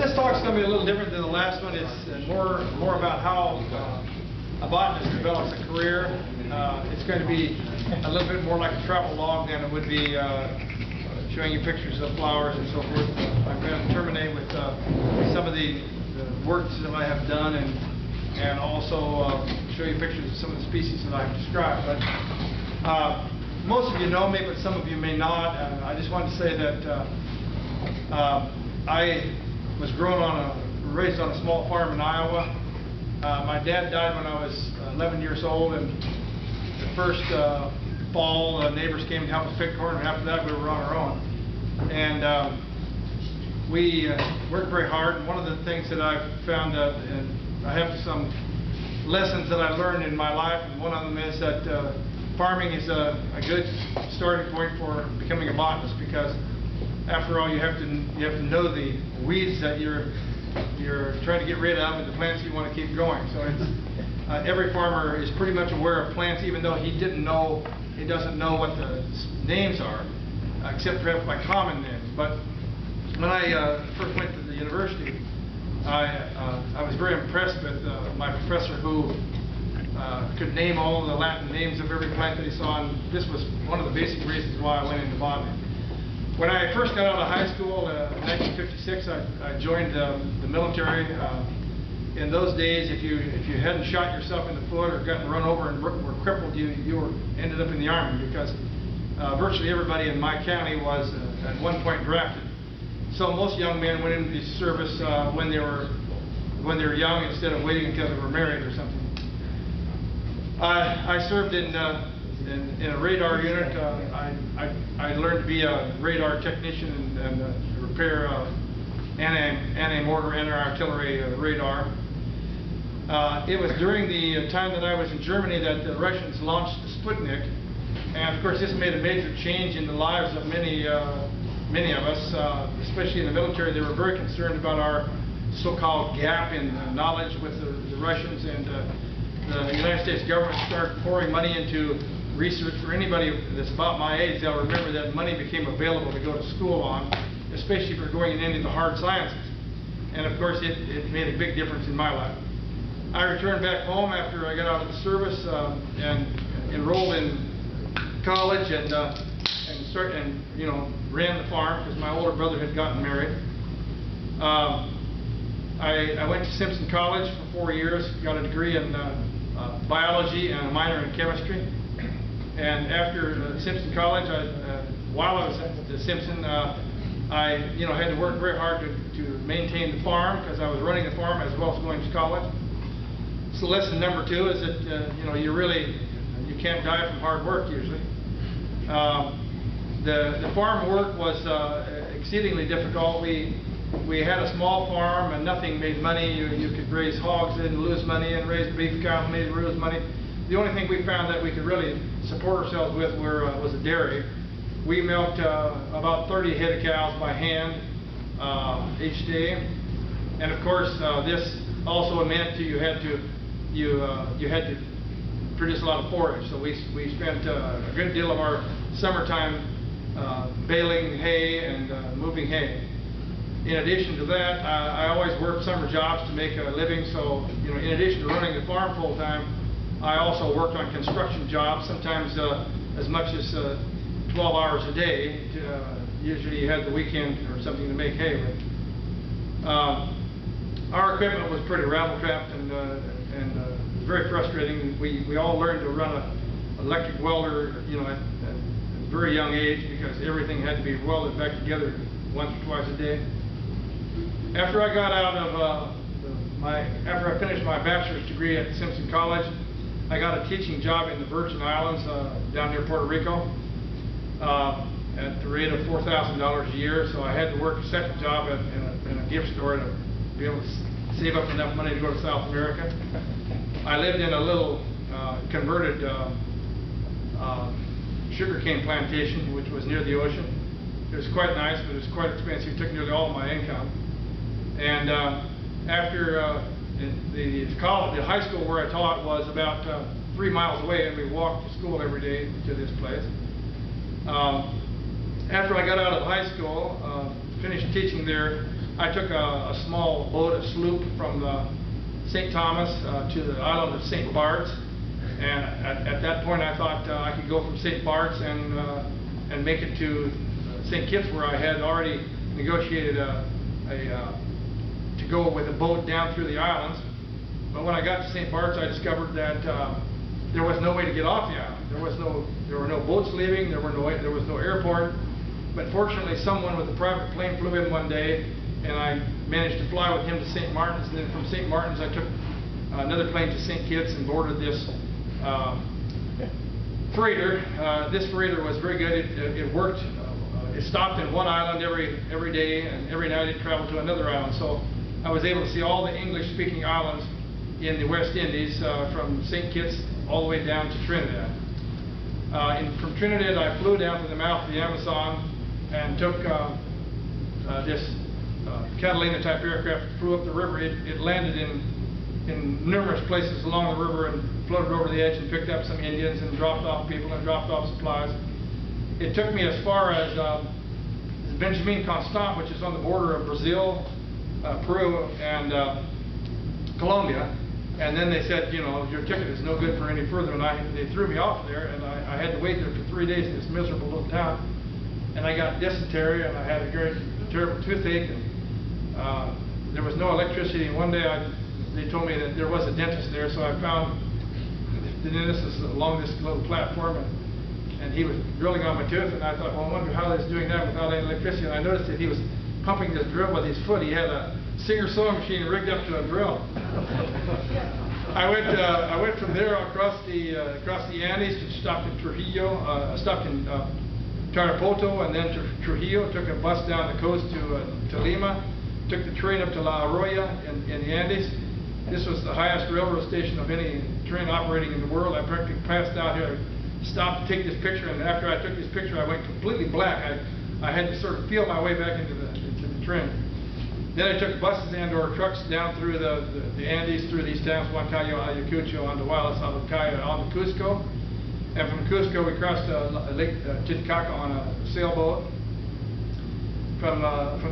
This talk's going to be a little different than the last one. It's more about how a botanist develops a career. It's going to be a little bit more like a travel log than it would be showing you pictures of flowers and so forth. I'm going to terminate with some of the works that I have done and also show you pictures of some of the species that I've described. But most of you know me, but some of you may not. I just want to say that I was raised on a small farm in Iowa. My dad died when I was 11 years old, and the first fall, neighbors came to help us pick corn, and after that we were on our own. And we worked very hard, and one of the things that I've found out, and I have some lessons that I learned in my life, and one of them is that farming is a good starting point for becoming a botanist, because after all, you have to know the weeds that you're trying to get rid of and the plants you want to keep growing. So it's, every farmer is pretty much aware of plants, even though he doesn't know what the names are, except perhaps by common names. But when I first went to the university, I was very impressed with my professor, who could name all the Latin names of every plant that he saw, and this was one of the basic reasons why I went into botany. When I first got out of high school in 1956, I joined the military. In those days, if you hadn't shot yourself in the foot or gotten run over and were crippled, you ended up in the Army, because virtually everybody in my county was at one point drafted. So most young men went into the service when they were young, instead of waiting until they were married or something. I served in a radar unit. I learned to be a radar technician and repair anti-mortar, anti-artillery radar. It was during the time that I was in Germany that the Russians launched the Sputnik, and of course this made a major change in the lives of many of us, especially in the military. They were very concerned about our so-called gap in knowledge with the Russians, and the United States government started pouring money into research. For anybody that's about my age, they'll remember that money became available to go to school on, especially for going into the hard sciences. And of course, it made a big difference in my life. I returned back home after I got out of the service and enrolled in college and ran the farm, because my older brother had gotten married. I went to Simpson College for 4 years, got a degree in biology and a minor in chemistry. And after Simpson College, while I was at Simpson, I had to work very hard to maintain the farm, because I was running the farm as well as going to college. So lesson number 2 is that you can't die from hard work usually. The farm work was exceedingly difficult. We had a small farm and nothing made money. You could raise hogs and lose money, and raise beef cows and lose money. The only thing we found that we could really support ourselves with was a dairy. We milked about 30 head of cows by hand each day, and of course this also meant you had to produce a lot of forage. So we spent a good deal of our summertime baling hay and moving hay. In addition to that, I always worked summer jobs to make a living. So in addition to running the farm full time, I also worked on construction jobs, sometimes as much as 12 hours a day. Usually you had the weekend or something to make hay with. Our equipment was pretty rattle-trapped and very frustrating. We all learned to run an electric welder, at a very young age, because everything had to be welded back together once or twice a day. After I got out of after I finished my bachelor's degree at Simpson College, I got a teaching job in the Virgin Islands down near Puerto Rico at the rate of $4,000 a year. So I had to work a second job in a gift store to be able to save up enough money to go to South America. I lived in a little converted sugarcane plantation, which was near the ocean. It was quite nice, but it was quite expensive. It took nearly all of my income. And after the high school where I taught was about 3 miles away, and we walked to school every day to this place. After I got out of high school, finished teaching there, I took a small boat, a sloop from St. Thomas to the island of St. Bart's, and at that point I thought I could go from St. Bart's and make it to St. Kitts, where I had already negotiated to go with a boat down through the islands. But when I got to St. Bart's, I discovered that there was no way to get off the island. There were no boats leaving. There was no airport. But fortunately, someone with a private plane flew in one day, and I managed to fly with him to St. Martin's. And then from St. Martin's, I took another plane to St. Kitts and boarded this freighter. This freighter was very good. It worked. It stopped in one island every day, and every night it traveled to another island. So I was able to see all the English-speaking islands in the West Indies, from St. Kitts all the way down to Trinidad. From Trinidad, I flew down to the mouth of the Amazon and took this Catalina-type aircraft, flew up the river. It landed in numerous places along the river and floated over the edge and picked up some Indians and dropped off people and dropped off supplies. It took me as far as Benjamin Constant, which is on the border of Brazil, Peru, and Colombia. And then they said, you know, your ticket is no good for any further, and they threw me off there, and I had to wait there for 3 days in this miserable little town. And I got dysentery, and I had a very terrible toothache, and there was no electricity. And one day they told me that there was a dentist there, so I found the dentist was along this little platform, and he was drilling on my tooth, and I thought, well, I wonder how he's doing that without any electricity. And I noticed that he was pumping this drill with his foot. He had a Singer sewing machine rigged up to a drill. I went from there across the Andes, to stopped in Trujillo, stopped in Tarapoto, and then to Trujillo. Took a bus down the coast to Lima. Took the train up to La Aroid in the Andes. This was the highest railroad station of any train operating in the world. I practically passed out here, stopped to take this picture, and after I took this picture, I went completely black. I had to sort of feel my way back into the train. Then I took buses and/or trucks down through the Andes, through these towns, Huancayo, Ayacucho, Andahuaylas, Albuquerque, on to Cusco. And from Cusco, we crossed Lake Titicaca on a sailboat. From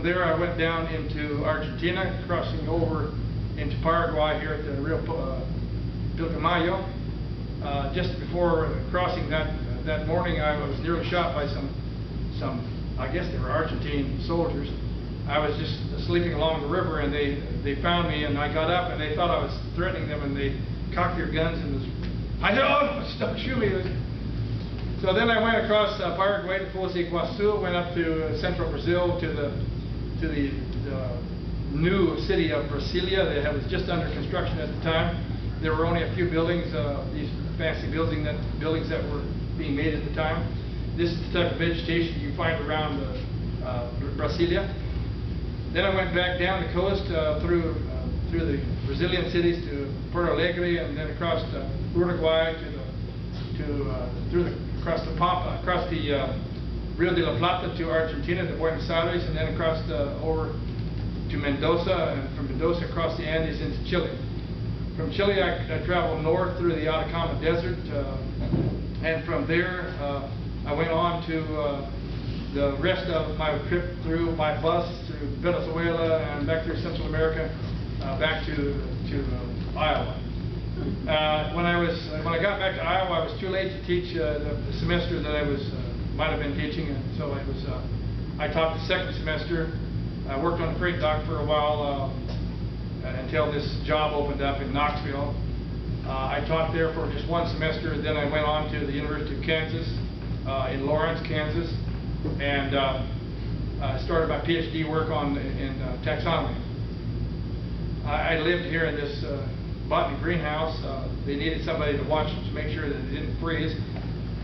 there, I went down into Argentina, crossing over into Paraguay here at the Rio Pilcomayo. Just before crossing that morning, I was nearly shot by some, I guess they were Argentine soldiers. I was just sleeping along the river, and they found me, and I got up, and they thought I was threatening them, and they cocked their guns and I said, "Oh, stop shooting me." So then I went across Paraguay to Foz do Iguaçu, went up to central Brazil to the new city of Brasilia. That was just under construction at the time. There were only a few buildings, these fancy buildings that were being made at the time. This is the type of vegetation you find around Brasilia. Then I went back down the coast through the Brazilian cities to Porto Alegre, and then across Uruguay across the Pampa, across the Rio de la Plata to Argentina, to Buenos Aires, and then across over to Mendoza, and from Mendoza across the Andes into Chile. From Chile, I traveled north through the Atacama Desert, and from there I went on to the rest of my trip through by bus to Venezuela and back through Central America, back to Iowa. When I got back to Iowa, I was too late to teach the semester that I might have been teaching, and so I taught the second semester. I worked on a freight dock for a while until this job opened up in Knoxville. I taught there for just one semester, then I went on to the University of Kansas in Lawrence, Kansas, and started my PhD work in taxonomy. I lived here in this botany greenhouse. They needed somebody to watch to make sure that it didn't freeze,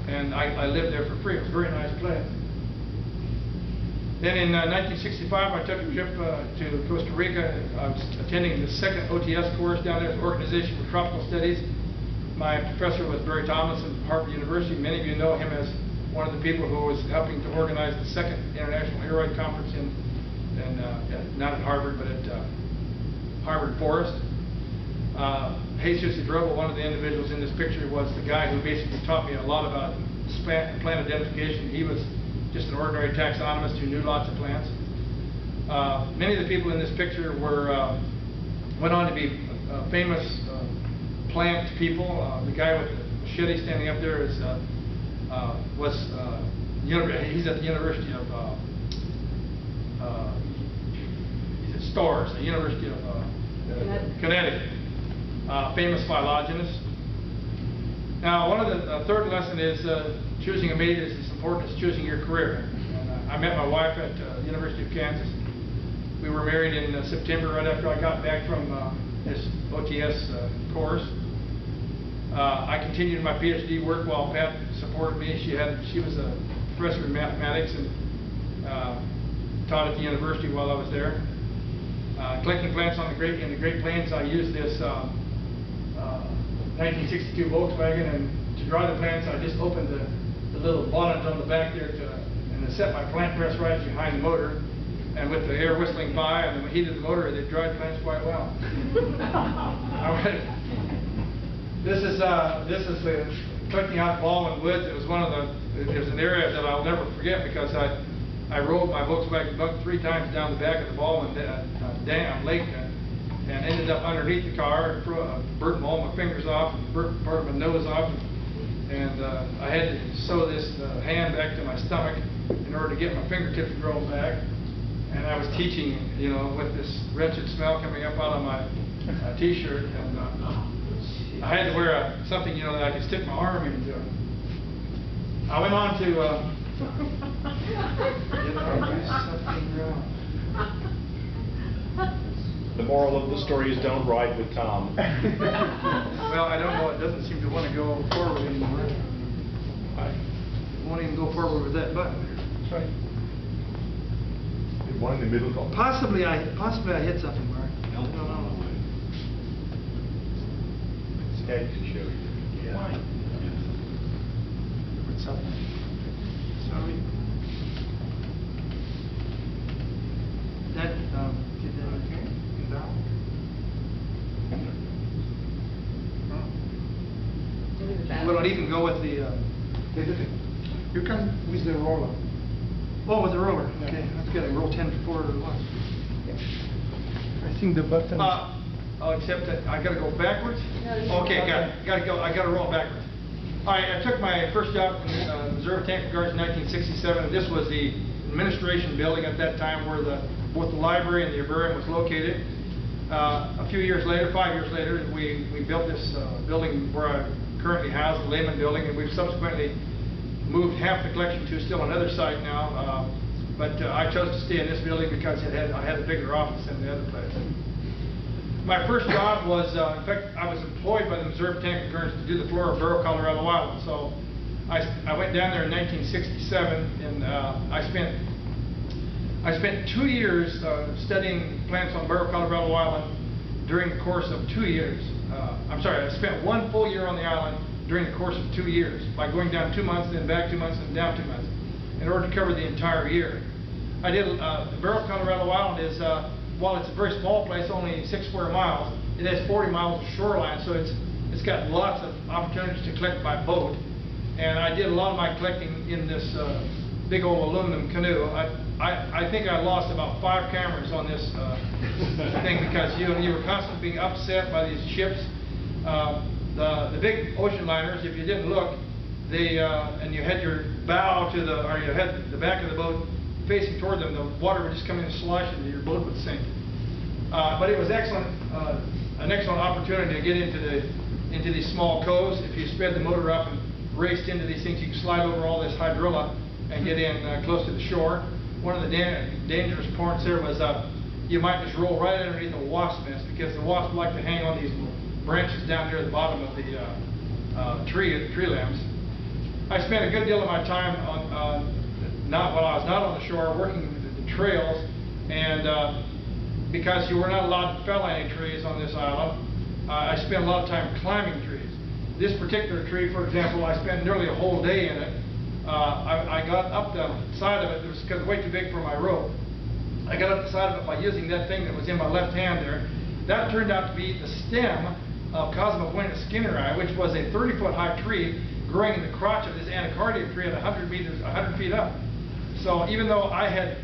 and I lived there for free. It was a very nice place. Then in 1965, I took a trip to Costa Rica. I was attending the second OTS course down there, the Organization for Tropical Studies. My professor was Barry Thomas at Harvard University. Many of you know him as one of the people who was helping to organize the second International Aroid Conference not at Harvard, but at Harvard Forest. Jesus Idrobo, one of the individuals in this picture, was the guy who basically taught me a lot about plant identification. He was just an ordinary taxonomist who knew lots of plants. Many of the people in this picture went on to be famous plant people. The guy with the machete standing up there he's at the University of he's at Storrs, the University of Connecticut. Famous phylogenists. Now, one of the third lesson is choosing a mate is as important as choosing your career. And, I met my wife at the University of Kansas. We were married in September, right after I got back from this OTS course. I continued my PhD work while Pat supported me. She was a professor in mathematics and taught at the university while I was there. Collecting plants in the Great Plains, I used this 1962 Volkswagen, and to dry the plants, I just opened the little bonnet on the back there and I set my plant press right behind the motor. And with the air whistling by and the heat of the motor, they dried plants quite well. This is the collecting out Baldwin Woods. It was it was an area that I'll never forget because I rode my Volkswagen Bug 3 times down the back of the Baldwin Dam Lake and ended up underneath the car, burnt all my fingers off, and burnt part of my nose off, and I had to sew this hand back to my stomach in order to get my fingertips grown back. And I was teaching, you know, with this wretched smell coming up out of my t-shirt, and I had to wear something, you know, that I could stick my arm into. I went on to, you know, use something wrong. The moral of the story is don't ride with Tom. Well, I don't know. It doesn't seem to want to go forward anymore. I won't even go forward with that button there. That's right. One in the middle. Possibly I hit something, Mark. I don't know. Ed can show you. Yeah. What's up? Sorry. That did that okay? Down. Will it even go with the? You can with the roller. Oh, with the roller. Okay, that's good. I roll 10 forward or less. I think the button. Except that I got to go backwards. Okay, got to go. I got to roll backwards. All right, I took my first job in Missouri Botanical Gardens in 1967. This was the administration building at that time, where both the library and the herbarium was located. A few years later, 5 years later, we built this building where I currently house, the Lehman Building, and we've subsequently moved half the collection to still another site now, but I chose to stay in this building because I had a bigger office than the other place. My first job was, in fact, I was employed by the Missouri Botanical Gardens to do the flora of Barrow, Colorado Island. So I went down there in 1967, and I spent 2 years studying plants on Barrow, Colorado Island during the course of 2 years. I spent 1 full year on the island during the course of 2 years, by going down 2 months, then back 2 months, and down 2 months, in order to cover the entire year. I did, Barrow, Colorado Island is, while it's a very small place, only 6 square miles, it has 40 miles of shoreline, so it's got lots of opportunities to collect by boat. And I did a lot of my collecting in this big old aluminum canoe. I think I lost about 5 cameras on this thing, because you were constantly being upset by these ships. The big ocean liners, if you didn't look, and you had your bow to or you had the back of the boat facing toward them, the water would just come in and slosh and your boat would sink. But it was an excellent opportunity to get into these small coves. If you sped the motor up and raced into these things, you could slide over all this hydrilla and get in close to the shore. One of the dangerous points there was you might just roll right underneath a wasp nest, because the wasps like to hang on these branches down near the bottom of the tree limbs. I spent a good deal of my time while I was not on the shore, working the trails, and because you were not allowed to fell any trees on this island, I spent a lot of time climbing trees. This particular tree, for example, I spent nearly a whole day in it. I got up the side of it, because it was way too big for my rope. I got up the side of it by using that thing that was in my left hand there. That turned out to be the stem of Cosmopoena skinneri, which was a 30-foot high tree growing in the crotch of this anacardium tree at 100 feet up. So even though I had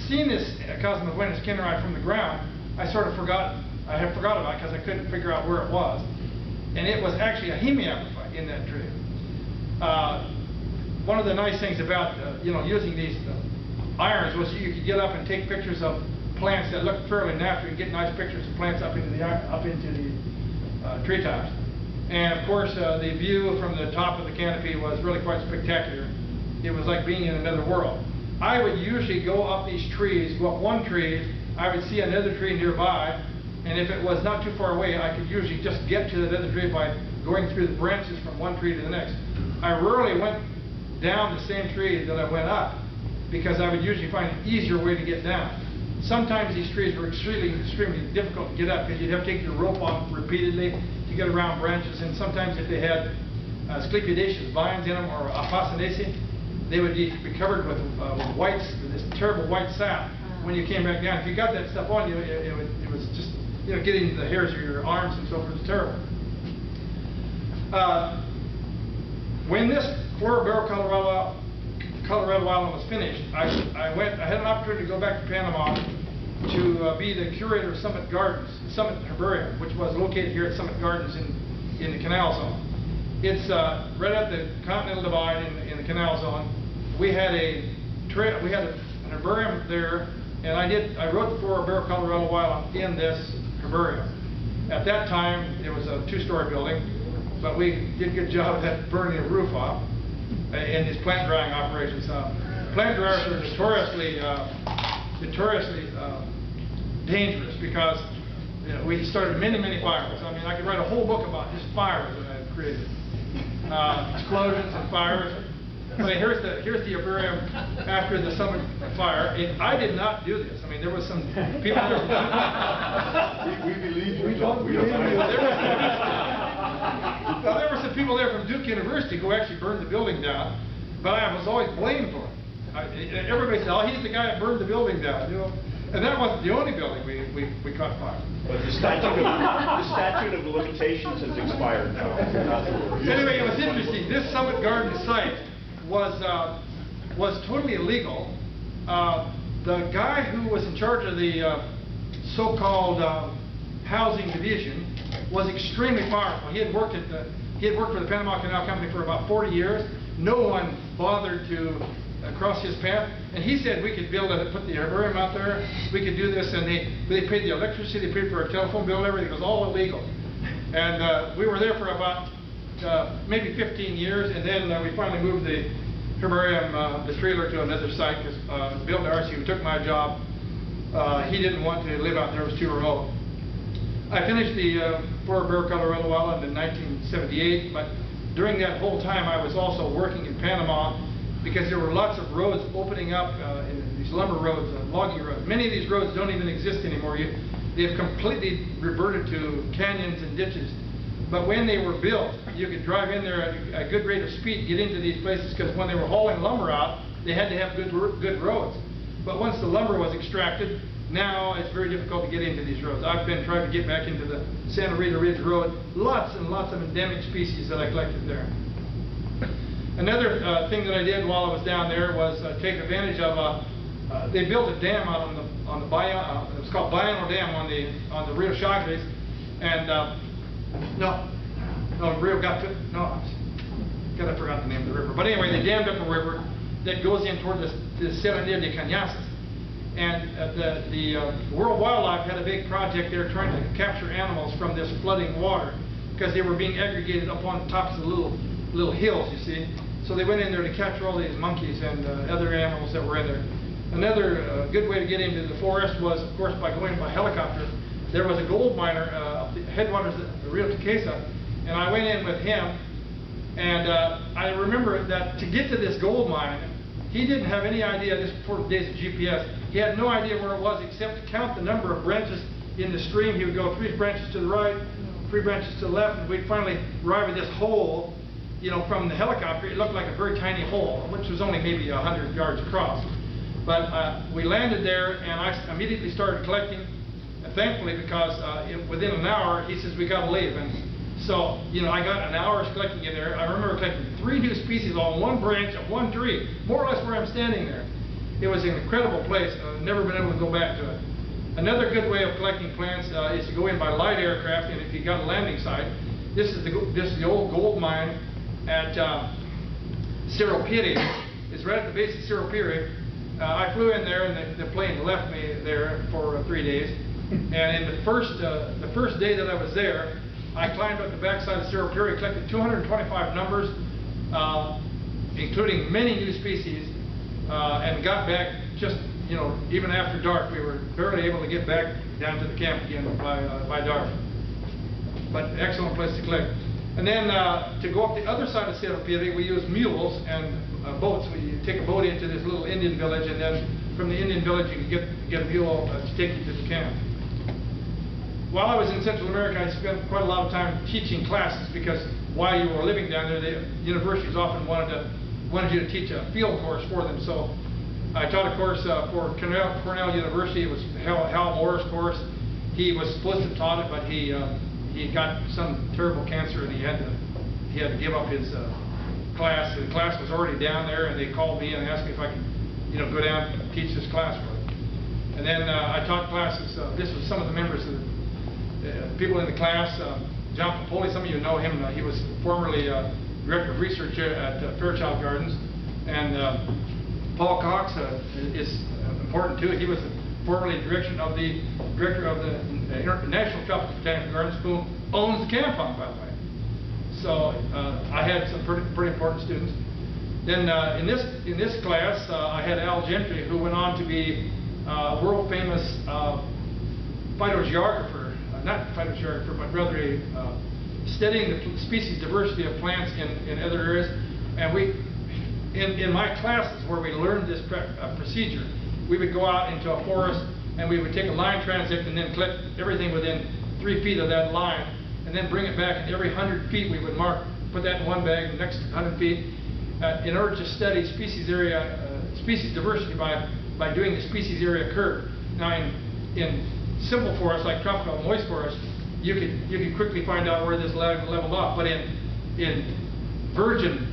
seen this Cosmobuena skinneri from the ground, I sort of forgot about it because I couldn't figure out where it was. And it was actually a hemiabraphyte in that tree. One of the nice things about using these irons was you could get up and take pictures of plants that look fairly natural. You get nice pictures of plants up into the treetops. And of course, the view from the top of the canopy was really quite spectacular. It was like being in another world. I would usually go up these trees, go up one tree, I would see another tree nearby, and if it was not too far away, I could usually just get to the other tree by going through the branches from one tree to the next. I rarely went down the same tree that I went up, because I would usually find an easier way to get down. Sometimes these trees were extremely difficult to get up, because you'd have to take your rope off repeatedly to get around branches, and sometimes if they had sclepidaceous vines in them, or apocinaceae, they would be covered with this terrible white sap when you came back down. If you got that stuff on you, it was just, getting into the hairs of your arms and so forth. It's terrible. When this Floribera Colorado island was finished, I had an opportunity to go back to Panama to be the curator of Summit Gardens, Summit Herbarium, which was located here at Summit Gardens in the Canal Zone. It's right at the Continental Divide in the Canal Zone. We had an herbarium there, and I wrote the Floribera Colorado island in this herbarium. At that time, it was a 2-story building, but we did a good job at burning the roof off in these plant drying operations. Plant dryers are notoriously dangerous, because we started many fires. I mean, I could write a whole book about just fires that I had created. Explosions and fires. I mean, here's the herbarium after the Summit fire. I did not do this. I mean, there was some people there. We believe you. We don't believe you. There were some people there from Duke University who actually burned the building down, but I was always blamed for it. Everybody said, "Oh, he's the guy that burned the building down," And that wasn't the only building we caught fire. But the statute of limitations has expired now. Anyway, it was interesting. This Summit Garden site was totally illegal. The guy who was in charge of the so-called housing division was extremely powerful. He had worked for the Panama Canal Company for about 40 years. No one bothered to cross his path, and he said we could put the herbarium out there, we could do this, and they paid the electricity, they paid for a telephone bill, and everything. It was all illegal. And we were there for about maybe 15 years, and then we finally moved the herbarium, the trailer, to another site, because Bill Darcy, who took my job, he didn't want to live out there, it was too remote. I finished the Floribera Colorado island in 1978, but during that whole time I was also working in Panama, because there were lots of roads opening up, in these lumber roads, logging roads. Many of these roads don't even exist anymore. They've completely reverted to canyons and ditches. But when they were built, you could drive in there at a good rate of speed, get into these places, because when they were hauling lumber out, they had to have good roads. But once the lumber was extracted, now it's very difficult to get into these roads. I've been trying to get back into the Santa Rita Ridge Road. Lots and lots of endemic species that I collected there. Another thing that I did while I was down there was take advantage of, they built a dam out on the it was called Bayano Dam on the Rio Chagres, and Rio Gato, I forgot the name of the river. But anyway, they dammed up a river that goes in toward the Serranía de Cañasas. And the World Wildlife had a big project there trying to capture animals from this flooding water, because they were being aggregated up on the tops of the little hills, you see. So they went in there to capture all these monkeys and other animals that were in there. Another good way to get into the forest was, of course, by going by helicopter. There was a gold miner up the headwaters of the Rio Tequesa, and I went in with him, and I remember that to get to this gold mine, he didn't have any idea, this before the days of GPS, he had no idea where it was except to count the number of branches in the stream. He would go 3 branches to the right, 3 branches to the left, and we'd finally arrive at this hole. From the helicopter, it looked like a very tiny hole, which was only maybe 100 yards across. But we landed there, and I immediately started collecting, thankfully, because within an hour, he says, we got to leave. And so, I got an hour's collecting in there. I remember collecting 3 new species on one branch of one tree, more or less where I'm standing there. It was an incredible place. I've never been able to go back to it. Another good way of collecting plants is to go in by light aircraft, and if you got a landing site, this is the old gold mine at Cerro Piri. It's right at the base of Cerro Piri. I flew in there, and the plane left me there for 3 days. And in the first day that I was there, I climbed up the backside of Cerro Piri, collected 225 numbers, including many new species, and got back just, even after dark. We were barely able to get back down to the camp again by dark. But excellent place to collect. And then to go up the other side of Cerro Piri, we use mules and boats. We take a boat into this little Indian village, and then from the Indian village you can get a mule to take you to the camp. While I was in Central America, I spent quite a lot of time teaching classes, because while you were living down there, the universities often wanted you to teach a field course for them. So I taught a course for Cornell University. It was Hal Moore's course. He was supposed to have taught it, but he got some terrible cancer, and he had to give up his class. The class was already down there, and they called me and asked me if I could go down and teach this class for them. And then I taught classes. This was some of the members of the people in the class. John Popoli, some of you know him. He was formerly director of research at Fairchild Gardens. And Paul Cox is important too. He was formerly director of the National Tropical Botanical Gardens, who owns the camp fund, by the way. So I had some pretty important students. Then in this class, I had Al Gentry, who went on to be a world famous phytogeographer. Not phytogeographer, but rather studying the species diversity of plants in other areas. And in my classes where we learned this procedure, we would go out into a forest, and we would take a line transect and then collect everything within 3 feet of that line, and then bring it back, and every 100 feet we would put that in one bag, the next 100 feet, in order to study species diversity by doing the species area curve. Now in simple forests like tropical moist forests, you could quickly find out where this leveled off. But in virgin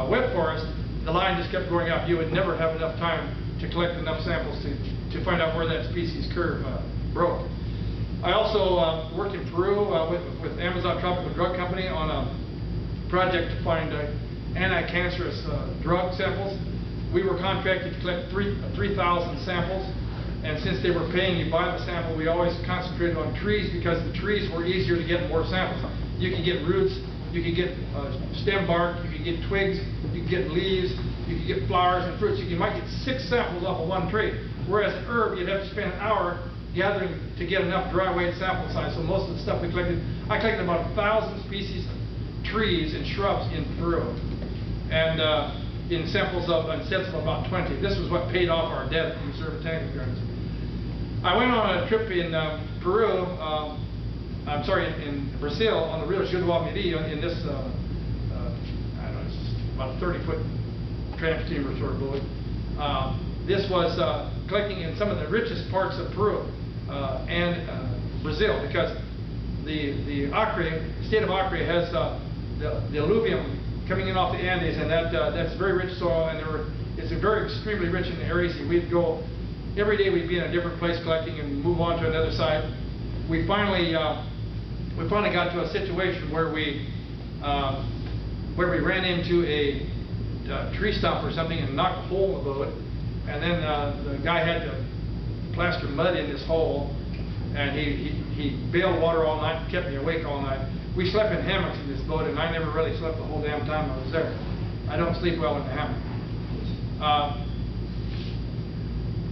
wet forest, the line just kept going up. You would never have enough time to collect enough samples to find out where that species curve broke. I also worked in Peru with Amazon Tropical Drug Company on a project to find anti-cancerous drug samples. We were contracted to collect 3,000 samples. And since they were paying you by the sample, we always concentrated on trees, because the trees were easier to get more samples. You could get roots, you could get stem bark, you could get twigs, you could get leaves, you could get flowers and fruits. You might get 6 samples off of one tree. Whereas an herb, you'd have to spend an hour gathering to get enough dry weight sample size. So most of the stuff I collected about 1,000 species of trees and shrubs in Peru. And in sets of about 20. This was what paid off our debt at the Reserve Botanical Gardens. I went on a trip in Peru, in Brazil, on the Rio Juruá Mirim, in this, I don't know, it's about a 30-foot tramp steamer sort of boat. This was collecting in some of the richest parts of Peru and Brazil, because the state of Acre has the alluvium coming in off the Andes, and that's very rich soil, and it's very extremely rich in areas. We'd go every day. We'd be in a different place collecting and move on to another site. We finally got to a situation where we ran into a tree stump or something and knocked a hole in the boat, and then the guy had to plaster mud in this hole, and he bailed water all night and kept me awake all night. We slept in hammocks in this boat, and I never really slept the whole damn time I was there. I don't sleep well in the hammock.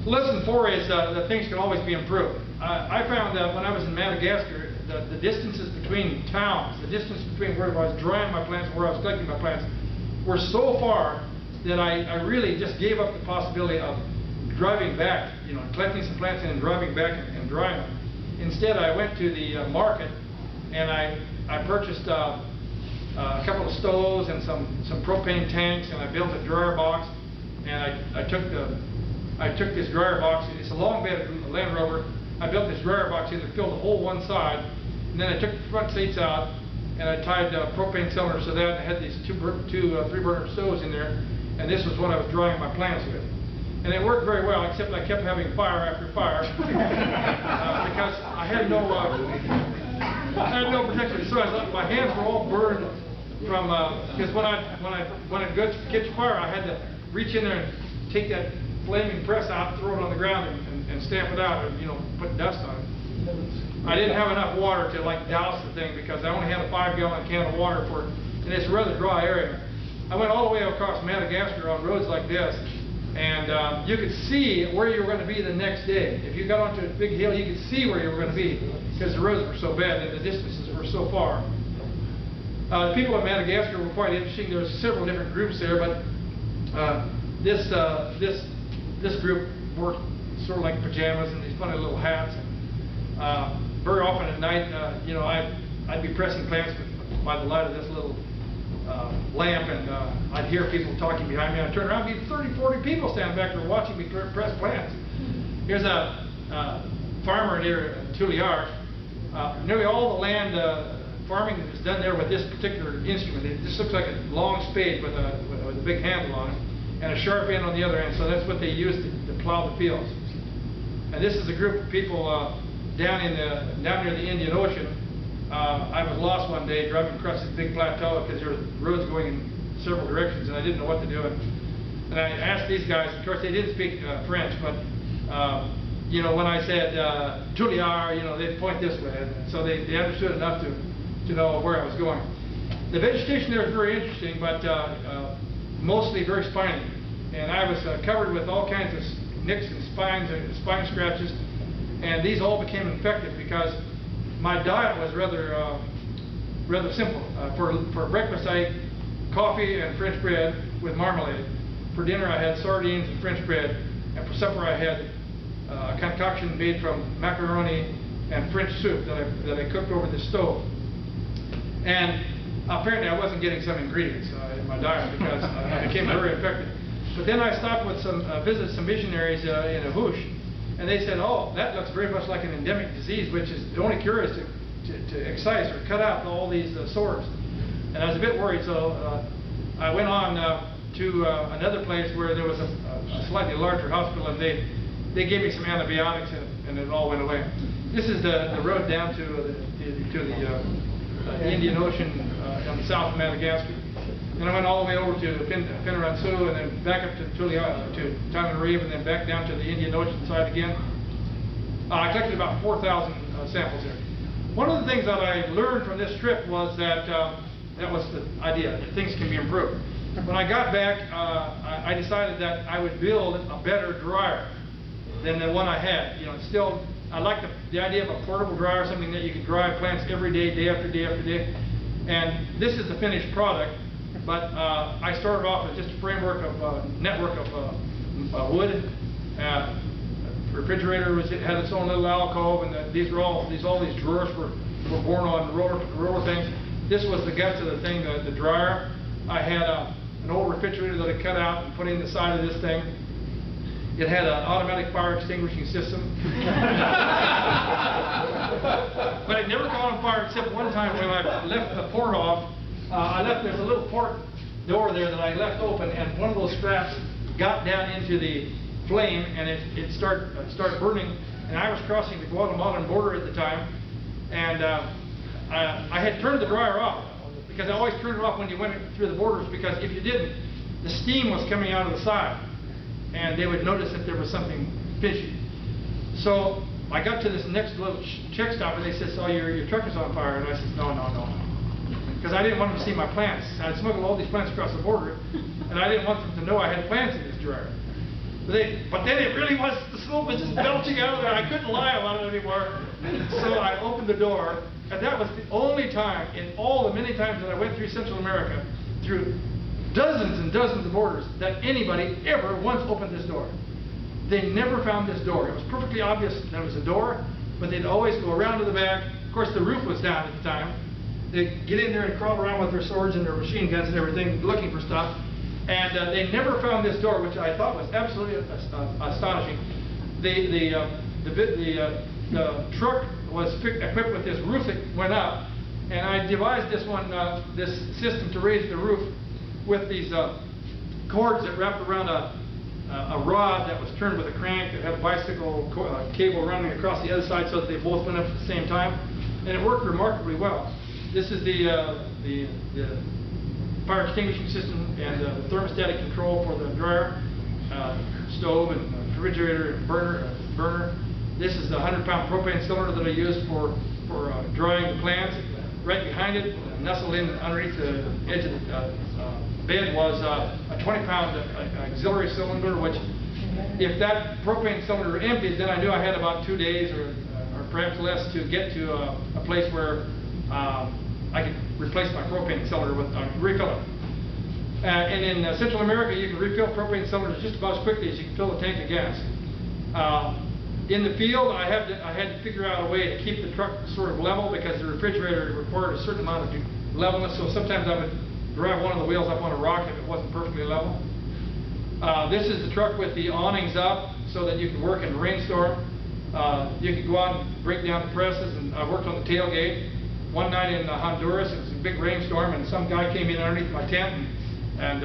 Lesson 4 is that things can always be improved. I found that when I was in Madagascar, the distances between towns, the distance between where I was drying my plants and where I was collecting my plants, were so far that I really just gave up the possibility of driving back, collecting some plants and driving back and drying them. Instead, I went to the market, and I purchased a couple of stoves and some propane tanks, and I built a dryer box, and I took this dryer box. It's a long bed Land Rover. I built this dryer box in there, filled the whole one side, and then I took the front seats out, and I tied propane cylinders to that. I had these two 3-burner stoves in there, and this was what I was drying my plants with. And it worked very well, except I kept having fire after fire because I had no protection. So my hands were all burned from because when I'd catch fire, I had to reach in there and take that flaming press out, throw it on the ground, and stamp it out, and put dust on it. I didn't have enough water to douse the thing because I only had a 5-gallon can of water for it, and it's a rather dry area. I went all the way across Madagascar on roads like this, and you could see where you were going to be the next day. If you got onto a big hill, you could see where you were going to be because the roads were so bad and the distances were so far. The people in Madagascar were quite interesting. There were several different groups there, but this group wore sort of like pajamas and these funny little hats. Very often at night, I'd be pressing plants by the light of this little lamp, and I'd hear people talking behind me. I'd turn around, and be 30, 40 people standing back there watching me press plants. Here's a farmer near Tuliar. Nearly all the land farming is done there with this particular instrument. This looks like a long spade with a big handle on it and a sharp end on the other end. So that's what they use to plow the fields. And this is a group of people down near the Indian Ocean. I was lost one day driving across this big plateau because there were roads going in several directions and I didn't know what to do. And I asked these guys, of course they didn't speak French, but when I said Tuliar, they'd point this way. And so they understood enough to know where I was going. The vegetation there is very interesting, but mostly very spiny. And I was covered with all kinds of nicks and spine scratches. And these all became infected because my diet was rather simple. For breakfast, I ate coffee and French bread with marmalade. For dinner, I had sardines and French bread. And for supper, I had a concoction made from macaroni and French soup that I cooked over the stove. And apparently, I wasn't getting some ingredients in my diet because I became very infected. But then I stopped with visited some missionaries in Ahush. And they said, oh, that looks very much like an endemic disease, which is the only cure is to excise or cut out all these sores. And I was a bit worried, so I went on to another place where there was a slightly larger hospital, and they gave me some antibiotics, and it all went away. This is the road down to the Indian Ocean on the south of Madagascar. And I went all the way over to Pinnaransu and then back up to Tananarive and then back down to the Indian Ocean side again. I collected about 4,000 samples there. One of the things that I learned from this trip was that that was the idea, that things can be improved. When I got back, I decided that I would build a better dryer than the one I had. Still, I like the idea of a portable dryer, something that you can dry plants every day, day after day after day. And this is the finished product. But I started off with just a framework of network of wood. Refrigerator had its own little alcove, and all these drawers were born on roller things. This was the guts of the thing, the dryer. I had an old refrigerator that I cut out and put in the side of this thing. It had an automatic fire extinguishing system. But it never caught on fire except one time when I left the port off. There's a little port door there that I left open, and one of those straps got down into the flame, and it started burning. And I was crossing the Guatemalan border at the time, and I had turned the dryer off because I always turned it off when you went through the borders, because if you didn't, the steam was coming out of the side, and they would notice that there was something fishy. So I got to this next little check stop, and they said, "So your truck is on fire?" And I said, No. Because I didn't want them to see my plants. I had smuggled all these plants across the border, and I didn't want them to know I had plants in this dryer. But then it really was, the smoke was just belching out of there. I couldn't lie about it anymore. So I opened the door, and that was the only time in all the many times that I went through Central America, through dozens and dozens of borders, that anybody ever once opened this door. They never found this door. It was perfectly obvious there was a door, but they'd always go around to the back. Of course, the roof was down at the time. They'd get in there and crawl around with their swords and their machine guns and everything, looking for stuff. And they never found this door, which I thought was absolutely astonishing. The truck was equipped with this roof that went up, and I devised this system to raise the roof with these cords that wrapped around a a rod that was turned with a crank that had a bicycle cable running across the other side so that they both went up at the same time, and it worked remarkably well. This is the fire extinguishing system and the thermostatic control for the dryer, stove, and refrigerator and burner. This is the 100-pound propane cylinder that I use for drying the plants. Right behind it, nestled in underneath the edge of the bed, was a 20-pound auxiliary cylinder, which, if that propane cylinder emptied, then I knew I had about 2 days or perhaps less to get to a place where I could replace my propane cylinder with refill it. And in Central America, you can refill propane cylinders just about as quickly as you can fill a tank of gas. In the field, I had to figure out a way to keep the truck sort of level, because the refrigerator required a certain amount of levelness. So sometimes I would drive one of the wheels up on a rock if it wasn't perfectly level. This is the truck with the awnings up so that you can work in a rainstorm. You could go out and break down the presses, and I worked on the tailgate. One night in Honduras, it was a big rainstorm, and some guy came in underneath my tent and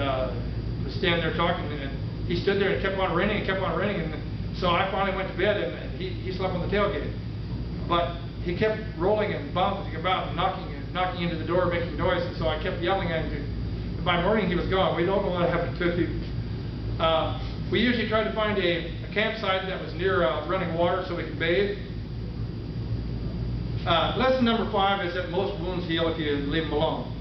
was standing there talking, and he stood there and it kept on raining and kept on raining, and so I finally went to bed, and he slept on the tailgate. But he kept rolling and bouncing about and knocking into the door, making noise, and so I kept yelling at him. By morning he was gone. We don't know what happened to him. We usually try to find a campsite that was near running water so we could bathe. Lesson number 5 is that most wounds heal if you leave them alone.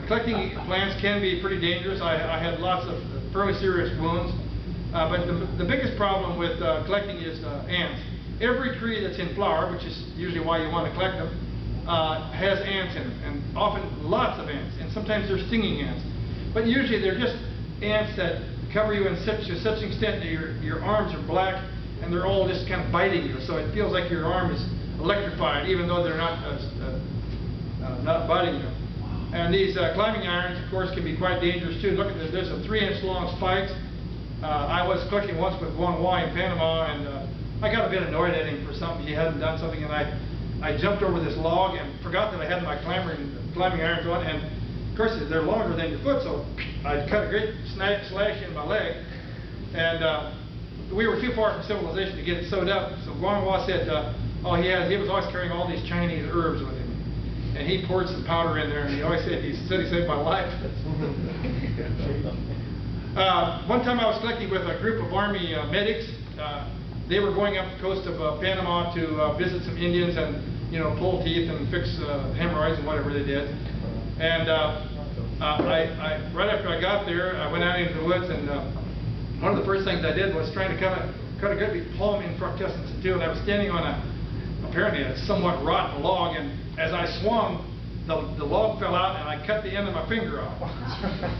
Collecting plants can be pretty dangerous. I had lots of fairly serious wounds. But the biggest problem with collecting is ants. Every tree that's in flower, which is usually why you want to collect them, has ants in them, and often lots of ants, and sometimes they're stinging ants. But usually they're just ants that cover you to such an extent that your arms are black, and they're all just kind of biting you, so it feels like your arm is electrified, even though they're not biting you. And these climbing irons, of course, can be quite dangerous too. Look at this. There's a 3-inch long spikes. I was collecting once with Juan in Panama, and I got a bit annoyed at him for something. He hadn't done something, and I jumped over this log and forgot that I had my climbing irons on, and of course they're longer than your foot, so I cut a great slash in my leg, and we were too far from civilization to get it sewed up. So Juan said, he was always carrying all these Chinese herbs with him, and he poured some powder in there, and he always said he saved my life. One time I was collecting with a group of Army medics. They were going up the coast of Panama to visit some Indians and, pull teeth and fix hemorrhoids and whatever they did. And right after I got there, I went out into the woods, and one of the first things I did was trying to cut a good big palm in fructescens in two, and I was standing on apparently a somewhat rotten log, and as I swung, the log fell out, and I cut the end of my finger off.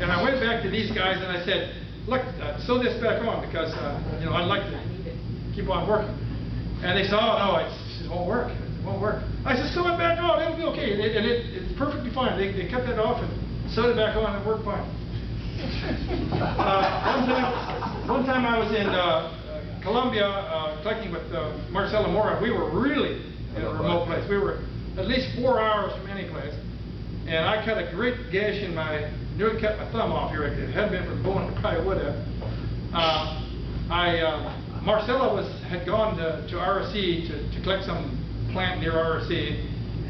And I went back to these guys and I said, look, sew this back on, because I'd like to keep on working. And they said, oh no, it won't work. It won't work. I said, sew it back on, it'll be okay. And it's perfectly fine. They cut that off and sewed it back on, and it worked fine. One time I was in Colombia collecting with Marcelo Mora. We were really in a remote place. We were at least 4 hours from any place, and I cut a great gash in nearly cut my thumb off here. If it hadn't been for the bone, I probably would have. Marcella had gone to RSC to collect some plant near RSC,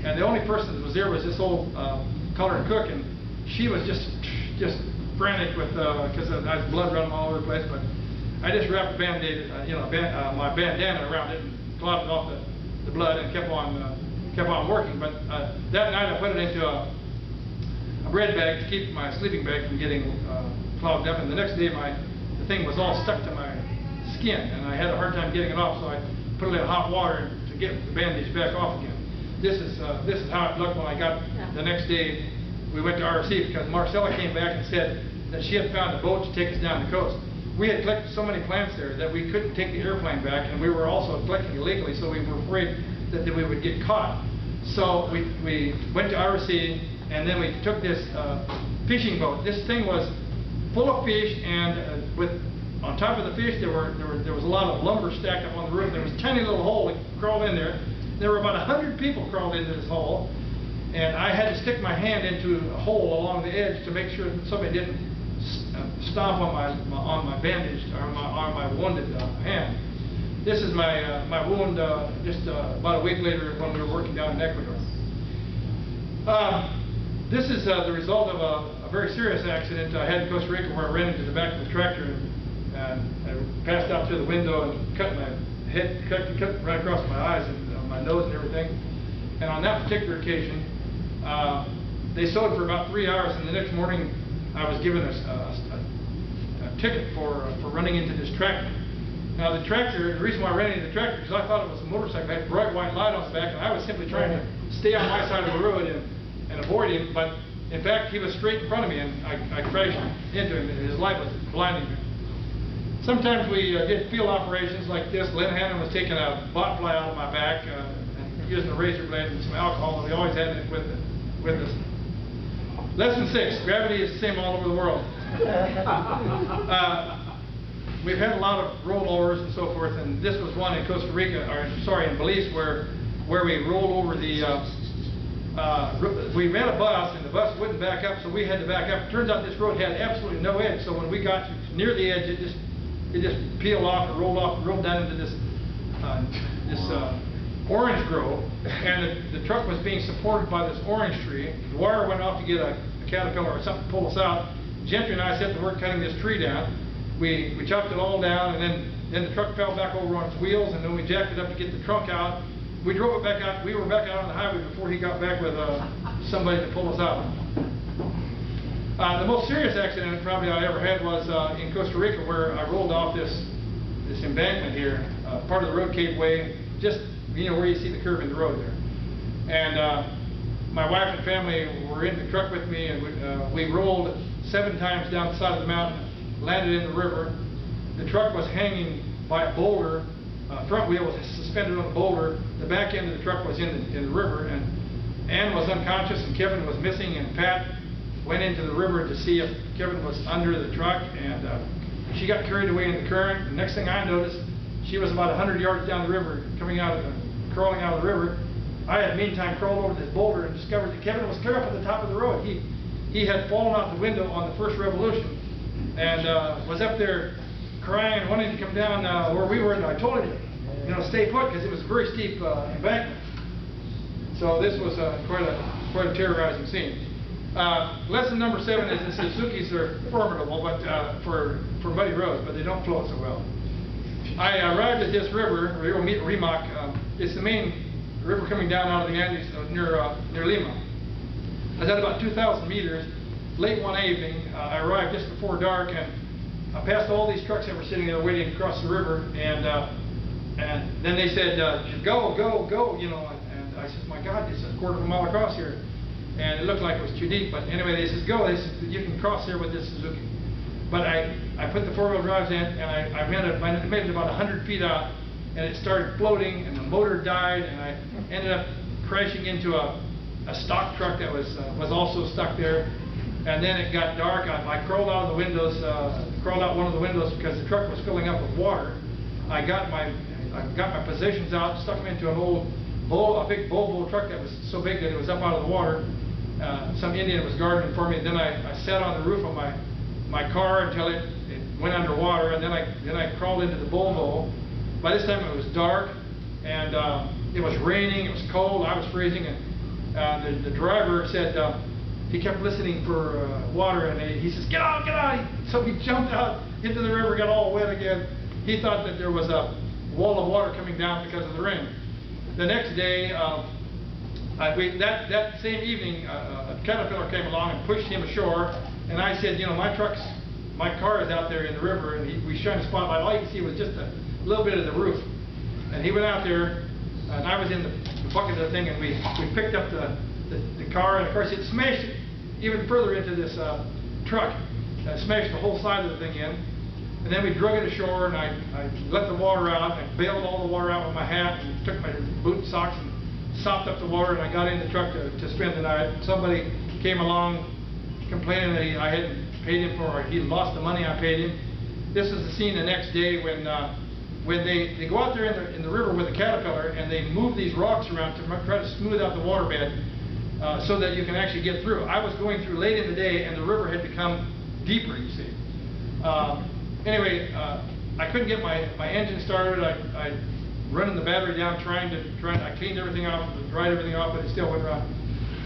and the only person that was there was this old colored cook, and she was just frantic with because I had blood running all over the place. But I just wrapped a Band-Aid, my bandana around it and clotted off the blood and kept on working. But that night I put it into a bread bag to keep my sleeping bag from getting clogged up, and the next day the thing was all stuck to my skin, and I had a hard time getting it off, so I put it in hot water to get the bandage back off again. This is how it looked when I got the next day. We went to RC because Marcella came back and said that she had found a boat to take us down the coast. We had collected so many plants there that we couldn't take the airplane back, and we were also collecting illegally, so we were afraid that we would get caught. So we went to RC, and then we took this fishing boat. This thing was full of fish, and on top of the fish there was a lot of lumber stacked up on the roof. There was a tiny little hole that crawled in there. There were about 100 people crawled into this hole, and I had to stick my hand into a hole along the edge to make sure that somebody didn't stomp on my bandaged, or on my wounded hand. This is my wound just about a week later when we were working down in Ecuador. This is the result of a very serious accident I had in Costa Rica, where I ran into the back of the tractor and I passed out through the window and cut my head, cut right across my eyes and my nose and everything. And on that particular occasion, they sewed for about 3 hours, and the next morning I was given a ticket for running into this tractor. Now the tractor, the reason why I ran into the tractor, because I thought it was a motorcycle. It had a bright white light on its back, and I was simply trying to stay on my side of the road and avoid him, but in fact he was straight in front of me, and I crashed into him, and his light was blinding me. Sometimes we did field operations like this. Lynn Hannon was taking a botfly out of my back and using a razor blade and some alcohol, and we always had it with us. Lesson 6, gravity is the same all over the world. We've had a lot of rollovers and so forth, and this was one in Costa Rica, in Belize, where we rolled over the, we ran a bus, and the bus wouldn't back up, so we had to back up. It turns out this road had absolutely no edge, so when we got near the edge, it just peeled off and rolled down into this orange grove, and the truck was being supported by this orange tree. The wire went off to get a caterpillar or something to pull us out. Gentry and I set to work cutting this tree down. We chopped it all down, and then the truck fell back over on its wheels, and then we jacked it up to get the trunk out. We drove it back out. We were back out on the highway before he got back with somebody to pull us out. The most serious accident probably I ever had was in Costa Rica, where I rolled off this embankment here, part of the road cave way, just where you see the curve in the road there. And my wife and family were in the truck with me, and we rolled 7 times down the side of the mountain, landed in the river. The truck was hanging by a boulder. Front wheel was suspended on a boulder. The back end of the truck was in the river, and Ann was unconscious, and Kevin was missing, and Pat went into the river to see if Kevin was under the truck, and she got carried away in the current. The next thing I noticed, she was about 100 yards down the river, crawling out of the river. I had meantime crawled over this boulder and discovered that Kevin was clear up at the top of the road. He had fallen out the window on the first revolution, and was up there crying and wanting to come down where we were, and I told him, stay put, because it was a very steep embankment. So this was quite a terrorizing scene. Lesson number 7 is the Suzukis are formidable, but for muddy roads, but they don't flow so well. I arrived at this river, Rimac. It's the main river coming down out of the Andes near Lima. I was at about 2,000 meters. Late one evening, I arrived just before dark, and I passed all these trucks that were sitting there waiting to cross the river, and then they said, go, and I said, my God, it's a quarter of a mile across here. And it looked like it was too deep, but anyway, they said, go. They said, you can cross here with this Suzuki. But I put the 4-wheel drives in, and I made it about 100 feet out, and it started floating, and the motor died, and I ended up crashing into a stock truck that was also stuck there. And then it got dark. I crawled out of the windows, crawled out one of the windows because the truck was filling up with water. I got my possessions out, stuck them into a big Volvo truck that was so big that it was up out of the water. Some Indian was guarding for me. Then I sat on the roof of my car until it went underwater, and then I crawled into the Volvo. By this time it was dark, and it was raining. It was cold. I was freezing, and the driver said he kept listening for water, and he says, "Get out, get out!" So we jumped out into the river, got all wet again. He thought that there was a wall of water coming down because of the rain. The next day, that same evening, a caterpillar came along and pushed him ashore, and I said, my car is out there in the river, and we shined a spotlight. All you can see was just a little bit of the roof. And he went out there, and I was in the bucket of the thing, and we picked up the car, and of course it smashed even further into this truck. Smashed the whole side of the thing in. And then we drug it ashore, and I let the water out. I bailed all the water out with my hat, and took my boot and socks and sopped up the water, and I got in the truck to spend the night. Somebody came along complaining that I hadn't paid him for, he lost the money I paid him. This is the scene the next day when they go out there in the river with a caterpillar, and they move these rocks around to try to smooth out the waterbed so that you can actually get through. I was going through late in the day, and the river had become deeper, you see. Anyway, I couldn't get my engine started. I running the battery down, I cleaned everything off, dried everything off, but it still wouldn't run.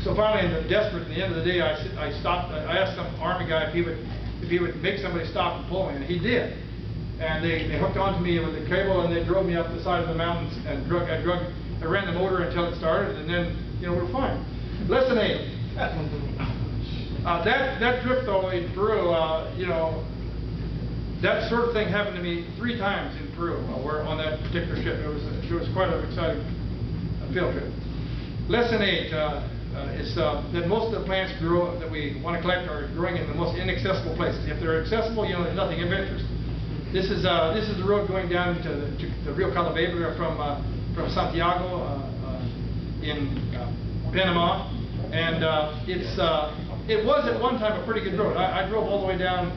So finally, desperate, at the end of the day, I stopped. I asked some army guy if he would make somebody stop and pull me, and he did. And they hooked onto me with a cable, and they drove me up the side of the mountains, and I ran the motor until it started, and then, you know, we're fine. Lesson 8. That trip though in Peru, you know, that sort of thing happened to me 3 times in Peru, where on that particular trip. It was quite an exciting field trip. Lesson 8 is that most of the plants that we want to collect are growing in the most inaccessible places. If they're accessible, you know, there's nothing of interest. This is the road going down to the Rio Calabebra from Santiago in Panama, and it was at one time a pretty good road. I drove all the way down.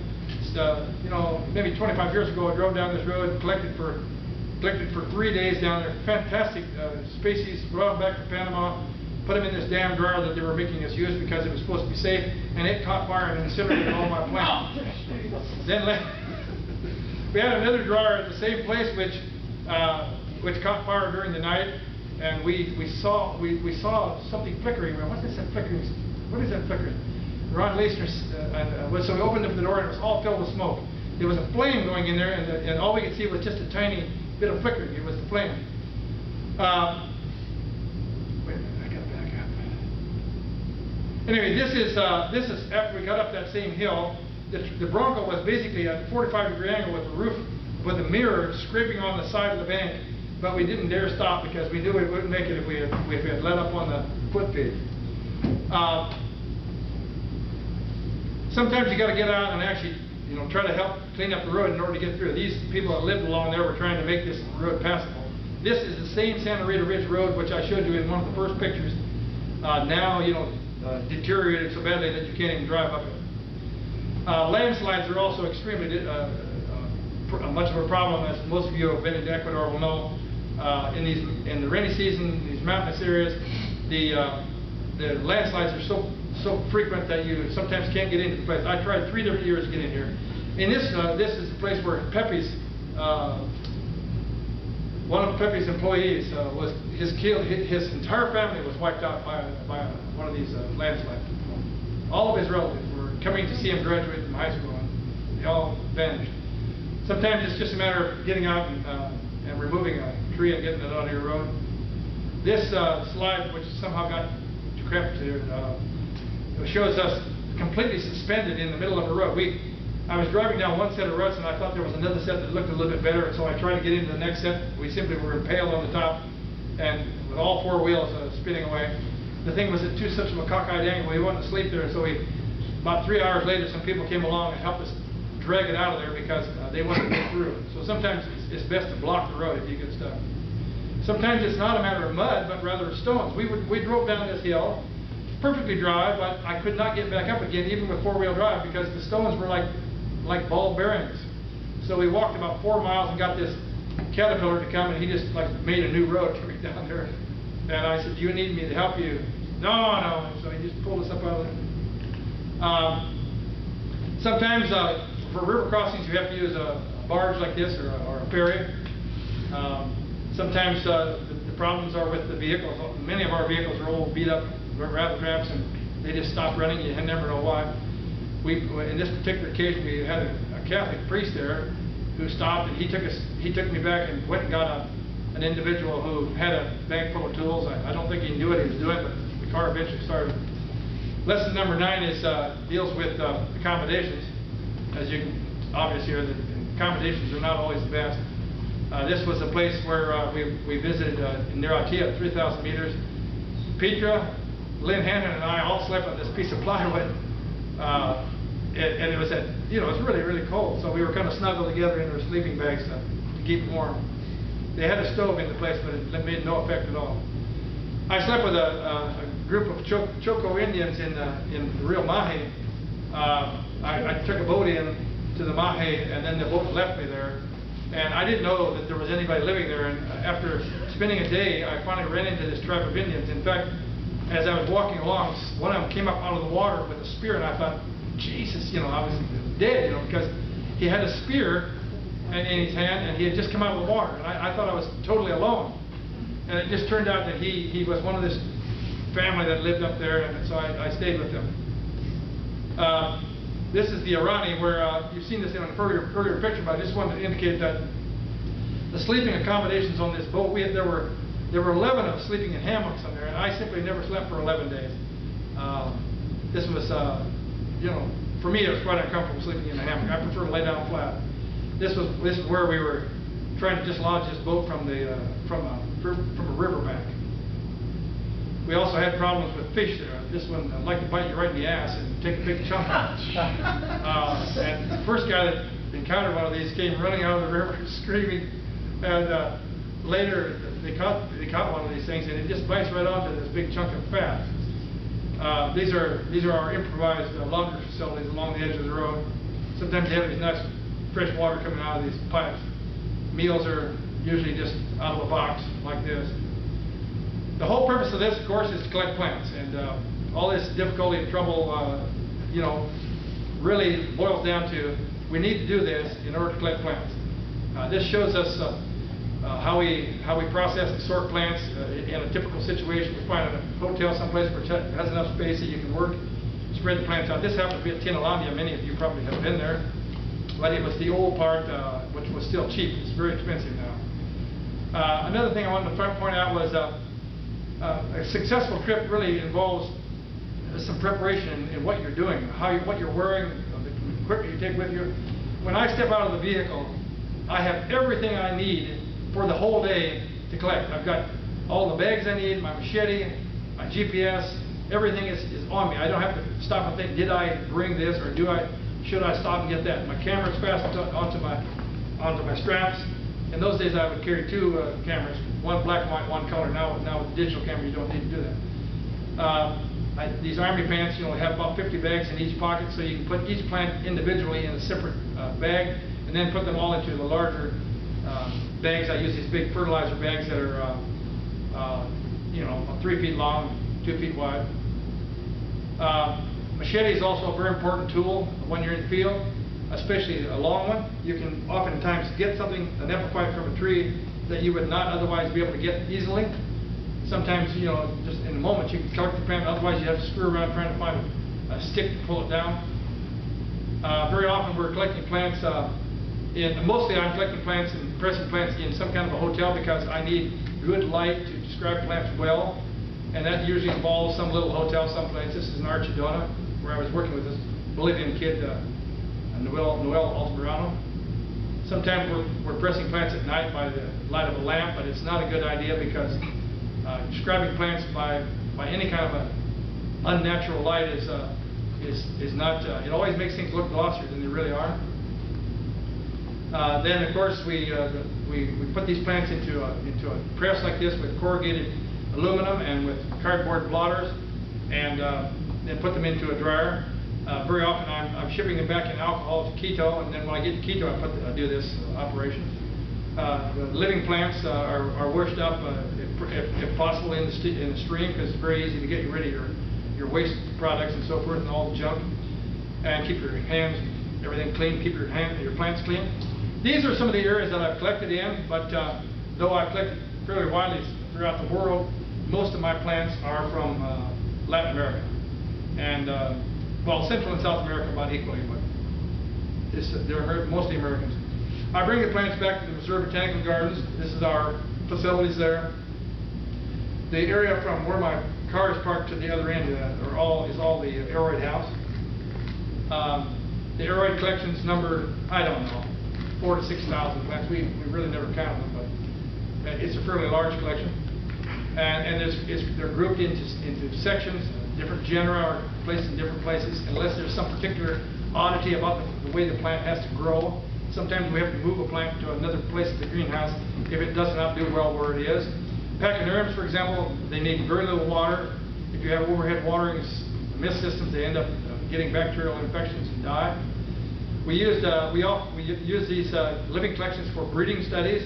You know, maybe 25 years ago, I drove down this road, collected for 3 days down there. Fantastic species. Brought them back to Panama, put them in this damn dryer that they were making us use because it was supposed to be safe, and it caught fire and incinerated all my plants. Then we had another dryer at the same place which caught fire during the night, and we saw something flickering. What's this flickering? What is that flickering? Ron Leisner, so we opened up the door and it was all filled with smoke. There was a flame going in there, and all we could see was just a tiny bit of flickering. It was the flame. Wait a minute, I gotta back up. Anyway, this is after we got up that same hill. The Bronco was basically at a 45-degree angle with the roof, with the mirror scraping on the side of the bank, but we didn't dare stop because we knew we wouldn't make it if we had let up on the footpage. Sometimes you got to get out and actually, you know, try to help clean up the road in order to get through. These people that lived along there were trying to make this road passable. This is the same Santa Rita Ridge Road which I showed you in one of the first pictures. Now, you know, deteriorated so badly that you can't even drive up it. Landslides are also extremely much of a problem, as most of you who have been into Ecuador will know. In the rainy season, these mountainous areas, the landslides are so frequent that you sometimes can't get into the place. I tried 3 different years to get in here. In this is the place where Pepe's, one of Pepe's employees his entire family was wiped out by one of these landslides. All of his relatives were coming to see him graduate from high school, and they all vanished. Sometimes it's just a matter of getting out and removing a tree and getting it out of your road. This slide, which somehow got decrepit here, it shows us completely suspended in the middle of a road. I was driving down one set of ruts, and I thought there was another set that looked a little bit better, and so I tried to get into the next set. We simply were impaled on the top, and with all 4 wheels spinning away. The thing was at such of a cockeyed angle, we wanted to sleep there, so about 3 hours later, some people came along and helped us drag it out of there because they wanted to get through. So sometimes it's best to block the road if you get stuck. Sometimes it's not a matter of mud, but rather of stones. We drove down this hill, perfectly dry, but I could not get back up again, even with 4-wheel drive, because the stones were like ball bearings. So we walked about 4 miles and got this Caterpillar to come, and he just made a new road for me down there. And I said, "Do you need me to help you?" No. So he just pulled us up out of there. Sometimes for river crossings you have to use a barge like this or a ferry. Sometimes the problems are with the vehicles. Many of our vehicles are old, beat up rattle traps, and they just stop running. You never know why. In this particular case, we had a Catholic priest there who stopped, and he took me back and went and got an individual who had a bag full of tools. I don't think he knew what he was doing, but the car eventually started. Lesson number 9 deals with accommodations. As you can obviously hear, the accommodations are not always the best. This was a place where we visited near Atia at 3,000 meters. Petra, Lynn Hannon, and I all slept on this piece of plywood, and it was it was really, really cold. So we were kind of snuggled together in our sleeping bags to keep warm. They had a stove in the place, but it made no effect at all. I slept with a group of Choco Indians in the Rio Mahe. I took a boat in to the Mahe, and then the boat left me there. And I didn't know that there was anybody living there. And after spending a day, I finally ran into this tribe of Indians. In fact, as I was walking along, one of them came up out of the water with a spear, and I thought, Jesus, I was dead, because he had a spear in his hand, and he had just come out of the water. And I thought I was totally alone. And it just turned out that he was one of this family that lived up there, and so I stayed with them. This is the Aroid, where you've seen this in an earlier picture, but I just wanted to indicate that the sleeping accommodations on this boat, there were 11 of us sleeping in hammocks on there, and I simply never slept for 11 days. This was, you know, for me it was quite uncomfortable sleeping in a hammock. I prefer to lay down flat. This is where we were trying to dislodge this boat from a riverbank. We also had problems with fish there. This one liked to bite you right in the ass and take a big chunk out. And the first guy that encountered one of these came running out of the river screaming. And later they caught one of these things, and it just bites right onto this big chunk of fat. These are our improvised laundry facilities along the edge of the road. Sometimes you have these nice fresh water coming out of these pipes. Meals are usually just out of a box like this. The whole purpose of this, of course, is to collect plants, and all this difficulty and trouble, you know, really boils down to we need to do this in order to collect plants. This shows us how we process and sort plants in a typical situation. We find a hotel someplace where it has enough space that you can work, spread the plants out. This happens to be at Tinalambia. Many of you probably have been there, but it was the old part, which was still cheap. It's very expensive now. Another thing I wanted to point out was a successful trip really involves some preparation in what you're doing, what you're wearing, the equipment you take with you. When I step out of the vehicle, I have everything I need for the whole day to collect. I've got all the bags I need, my machete, my GPS, everything is on me. I don't have to stop and think, did I bring this, or should I stop and get that? My camera's fastened onto my straps. In those days I would carry two cameras, one black and white, one color. Now with the digital camera you don't need to do that. These army pants, you know, have about 50 bags in each pocket, so you can put each plant individually in a separate bag, and then put them all into the larger bags. I use these big fertilizer bags that are, you know, 3 feet long, 2 feet wide. Machete is also a very important tool when you're in the field, especially a long one. You can oftentimes get something, an epiphyte from a tree that you would not otherwise be able to get easily. Sometimes, you know, just in a moment you can collect the plant, otherwise you have to screw around trying to find a stick to pull it down. Very often we're collecting plants, mostly I'm collecting plants and pressing plants in some kind of a hotel because I need good light to describe plants well, and that usually involves some little hotel someplace. This is in Archidona, where I was working with this Bolivian kid, Noel Altamirano. Sometimes we're pressing plants at night by the light of a lamp, but it's not a good idea because describing plants by any kind of an unnatural light is not. It always makes things look glossier than they really are. Then of course we put these plants into a press like this with corrugated aluminum and with cardboard blotters, and then put them into a dryer. Very often I'm shipping them back in alcohol to Quito, and then when I get to Quito I do this operation. The living plants are washed up if possible in the stream, because it's very easy to get rid of your waste products and so forth and all the junk, and keep your hands, everything clean, keep your plants clean. These are some of the areas that I've collected in, but though I've collected fairly widely throughout the world, most of my plants are from Latin America, and well, Central and South America about equally, but they're mostly Americans. I bring the plants back to the Missouri Botanical Gardens. This is our facilities there. The area from where my car is parked to the other end is all the Aroid house. The Aroid collections number, I don't know, 4,000 to 6,000 plants. We really never count them, but it's a fairly large collection. And they're grouped into sections, different genera are placed in different places, unless there's some particular oddity about the way the plant has to grow. Sometimes we have to move a plant to another place in the greenhouse if it does not do well where it is. Pachyderms, for example, they need very little water. If you have overhead watering mist systems, they end up getting bacterial infections and die. We use these living collections for breeding studies.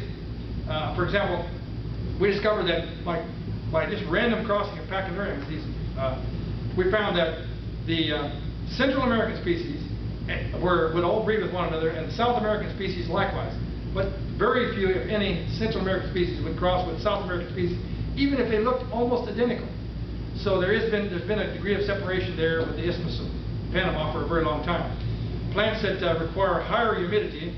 For example, we discovered that by just random crossing of pachyderms, we found that the Central American species would all breed with one another, and the South American species likewise. But very few, if any, Central American species would cross with South American species, even if they looked almost identical. So there's been a degree of separation there with the Isthmus of Panama for a very long time. Plants that require higher humidity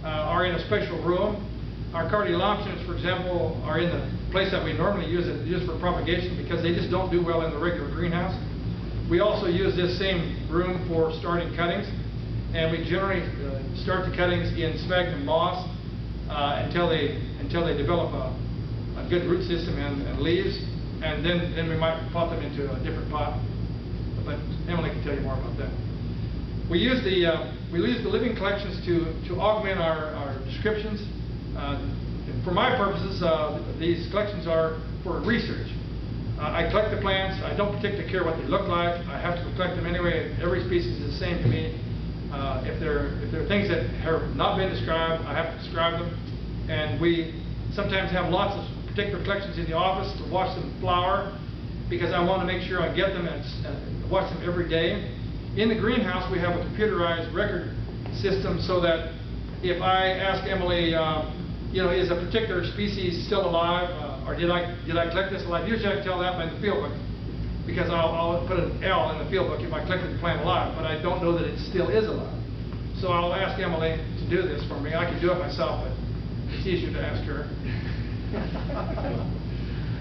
are in a special room. Our cardioloptions, for example, are in the place that we normally use for propagation because they just don't do well in the regular greenhouse. We also use this same room for starting cuttings, and we generally start the cuttings in sphagnum moss until they develop a good root system and leaves, and then we might pot them into a different pot. But Emily can tell you more about that. We use the living collections to augment our descriptions. For my purposes, these collections are for research. I collect the plants. I don't particularly care what they look like. I have to collect them anyway. Every species is the same to me. If there are things that have not been described, I have to describe them. And we sometimes have lots of particular collections in the office to watch them flower, because I want to make sure I get them and watch them every day. In the greenhouse, we have a computerized record system so that if I ask Emily, is a particular species still alive, or did I collect this alive? Usually I can tell that by the field book, because I'll put an L in the field book if I collected the plant alive, but I don't know that it still is alive. So I'll ask Emily to do this for me. I can do it myself, but it's easier to ask her.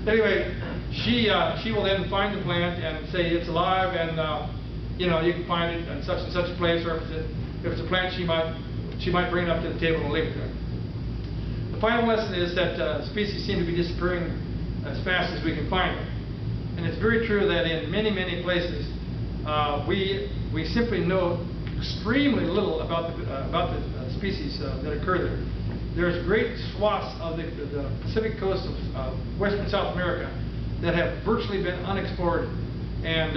Anyway, she will then find the plant and say it's alive, and you can find it in such and such a place, or if it's a plant, she might bring it up to the table and leave it there. The final lesson is that species seem to be disappearing as fast as we can find them. And it's very true that in many, many places, we simply know extremely little about the species that occur there. There's great swaths of the Pacific coast of western South America that have virtually been unexplored. And